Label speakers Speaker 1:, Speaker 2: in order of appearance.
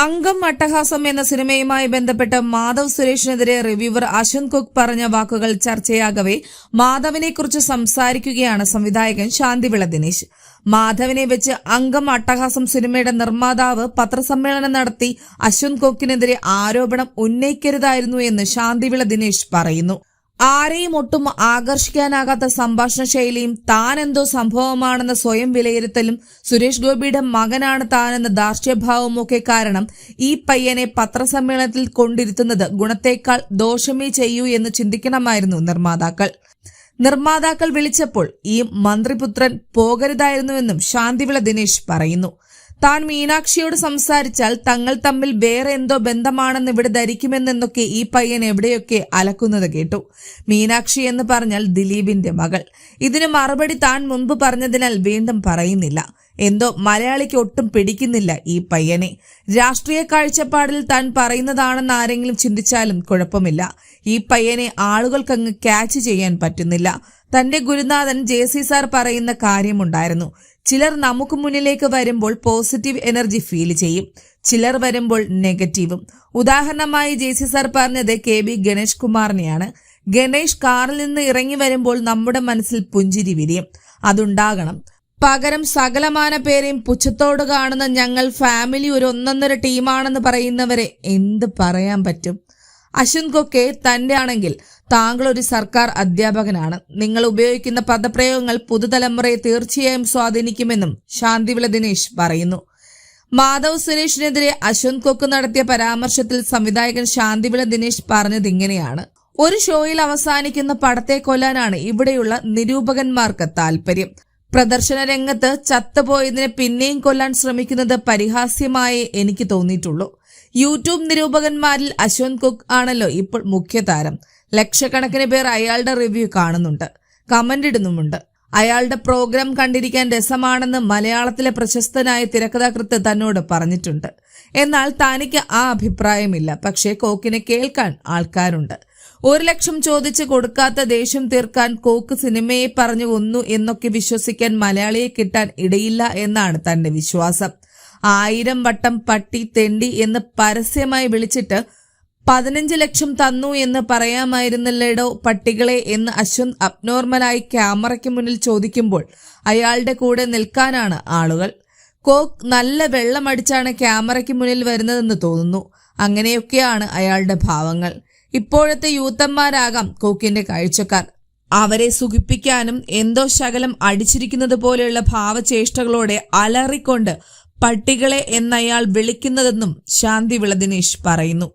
Speaker 1: അംഗം അട്ടഹാസം എന്ന സിനിമയുമായി ബന്ധപ്പെട്ട് മാധവ് സുരേഷിനെതിരെ റിവ്യൂവർ അശ്വന്ത് കുക്ക് പറഞ്ഞ വാക്കുകൾ ചർച്ചയാകവെ മാധവിനെക്കുറിച്ച് സംസാരിക്കുകയാണ് സംവിധായകൻ ശാന്തിവിള ദിനേശ്. മാധവിനെ വെച്ച് അംഗം അട്ടഹാസം സിനിമയുടെ നിർമ്മാതാവ് പത്രസമ്മേളനം നടത്തി അശ്വന്ത് കുക്കിനെതിരെ ആരോപണം ഉന്നയിക്കരുതായിരുന്നു എന്ന് ശാന്തിവിള ദിനേശ് പറയുന്നു. ആരെയും ഒട്ടും ആകർഷിക്കാനാകാത്ത സംഭാഷണ ശൈലിയും താൻ എന്തോ സംഭവമാണെന്ന സ്വയം വിലയിരുത്തലും സുരേഷ് ഗോപിയുടെ മകനാണ് താനെന്ന ധാർഷ്ട്യഭാവമൊക്കെ കാരണം ഈ പയ്യനെ പത്രസമ്മേളനത്തിൽ കൊണ്ടിരുത്തുന്നത് ഗുണത്തേക്കാൾ ദോഷമേ ചെയ്യൂ എന്ന് ചിന്തിക്കണമായിരുന്നു നിർമ്മാതാക്കൾ വിളിച്ചപ്പോൾ ഈ മന്ത്രിപുത്രൻ പോകരുതായിരുന്നുവെന്നും ശാന്തിവിള ദിനേശ് പറയുന്നു. താൻ മീനാക്ഷിയോട് സംസാരിച്ചാൽ തങ്ങൾ തമ്മിൽ വേറെ എന്തോ ബന്ധമാണെന്ന് ഇവിടെ ധരിക്കുമെന്നൊക്കെ ഈ പയ്യൻ എവിടെയൊക്കെ അലക്കുന്നത് കേട്ടു. മീനാക്ഷി എന്ന് പറഞ്ഞാൽ ദിലീപിന്റെ മകൾ. ഇതിന് മറുപടി താൻ മുൻപ് പറഞ്ഞതിനാൽ വീണ്ടും പറയുന്നില്ല. എന്തോ മലയാളിക്ക് ഒട്ടും പിടിക്കുന്നില്ല ഈ പയ്യനെ. രാഷ്ട്രീയ കാഴ്ചപ്പാടിൽ താൻ പറയുന്നതാണെന്ന് ആരെങ്കിലും ചിന്തിച്ചാലും കുഴപ്പമില്ല. ഈ പയ്യനെ ആളുകൾക്കങ്ങ് ക്യാച്ച് ചെയ്യാൻ പറ്റുന്നില്ല. തന്റെ ഗുരുനാഥൻ ജെ.സി. സാർ പറയുന്ന കാര്യമുണ്ടായിരുന്നു. ചിലർ നമുക്ക് മുന്നിലേക്ക് വരുമ്പോൾ പോസിറ്റീവ് എനർജി ഫീൽ ചെയ്യും, ചിലർ വരുമ്പോൾ നെഗറ്റീവും. ഉദാഹരണമായി ജെ.സി. സാർ പറഞ്ഞത് കെ.ബി. ഗണേഷ് കുമാറിനെയാണ്. ഗണേഷ് കാറിൽ നിന്ന് ഇറങ്ങി വരുമ്പോൾ നമ്മുടെ മനസ്സിൽ പുഞ്ചിരി വിരിയും. അതുണ്ടാകണം. പകരം സകലമാന പേരെയും പുച്ഛത്തോട് കാണുന്ന ഞങ്ങൾ ഫാമിലി ഒരു ഒന്നൊന്നര ടീമാണെന്ന് പറയുന്നവരെ എന്ത് പറയാൻ പറ്റും? അശ്വന്ത് കുക്ക് തന്റെ ആണെങ്കിൽ താങ്കൾ ഒരു സർക്കാർ അധ്യാപകനാണ്. നിങ്ങൾ ഉപയോഗിക്കുന്ന പദപ്രയോഗങ്ങൾ പുതുതലമുറയെ തീർച്ചയായും സ്വാധീനിക്കുമെന്നും ശാന്തിവിള ദിനേശ് പറയുന്നു. മാധവ് സുരേഷിനെതിരെ അശ്വന്ത് കുക്ക് നടത്തിയ പരാമർശത്തിൽ സംവിധായകൻ ശാന്തിവിള ദിനേശ് പറഞ്ഞത് ഇങ്ങനെയാണ്: ഒരു ഷോയിൽ അവസാനിക്കുന്ന പടത്തെ കൊല്ലാനാണ് ഇവിടെയുള്ള നിരൂപകന്മാർക്ക് താല്പര്യം. പ്രദർശന രംഗത്ത് ചത്തുപോയതിനെ പിന്നെയും കൊല്ലാൻ ശ്രമിക്കുന്നത് പരിഹാസ്യമായേ എനിക്ക് തോന്നിയിട്ടുള്ളൂ. യൂട്യൂബ് നിരൂപകന്മാരിൽ അശ്വന്ത് കുക്ക് ആണല്ലോ ഇപ്പോൾ മുഖ്യതാരം. ലക്ഷക്കണക്കിന് പേർ അയാളുടെ റിവ്യൂ കാണുന്നുണ്ട്, കമന്റ് ഇടുന്നുമുണ്ട്. അയാളുടെ പ്രോഗ്രാം കണ്ടിരിക്കാൻ രസമാണെന്ന് മലയാളത്തിലെ പ്രശസ്തനായ തിരക്കഥാകൃത്ത് തന്നോട് പറഞ്ഞിട്ടുണ്ട്. എന്നാൽ തനിക്ക് ആ അഭിപ്രായമില്ല. പക്ഷേ കോക്കിനെ കേൾക്കാൻ ആൾക്കാരുണ്ട്. 1 ലക്ഷം ചോദിച്ച് കൊടുക്കാത്ത ദേഷ്യം തീർക്കാൻ കോക്ക് സിനിമയെ പറഞ്ഞു കൊന്നു എന്നൊക്കെ വിശ്വസിക്കാൻ മലയാളിയെ കിട്ടാൻ ഇടയില്ല എന്നാണ് തന്റെ വിശ്വാസം. 1000 വട്ടം പട്ടി തെണ്ടി എന്ന് പരസ്യമായി വിളിച്ചിട്ട് 15 ലക്ഷം തന്നു എന്ന് പറയാമായിരുന്നില്ലേടോ പട്ടികളെ എന്ന് അശ്വന്ത് അബ്നോർമലായി ക്യാമറയ്ക്ക് മുന്നിൽ ചോദിക്കുമ്പോൾ അയാളുടെ കൂടെ നിൽക്കാനാണ് ആളുകൾ. കോക്ക് നല്ല വെള്ളമടിച്ചാണ് ക്യാമറയ്ക്ക് മുന്നിൽ വരുന്നതെന്ന് തോന്നുന്നു. അങ്ങനെയൊക്കെയാണ് അയാളുടെ ഭാവങ്ങൾ. ഇപ്പോഴത്തെ യൂത്തന്മാരാകാം കോക്കിന്റെ കാഴ്ചക്കാർ. അവരെ സുഖിപ്പിക്കാനും എന്തോ ശകലം അടിച്ചിരിക്കുന്നത് പോലെയുള്ള ഭാവചേഷ്ടകളോടെ അലറിക്കൊണ്ട് പട്ടികളെ എന്നയാൾ വിളിക്കുന്നതെന്നും ശാന്തിവിള ദിനേശ് പറയുന്നു.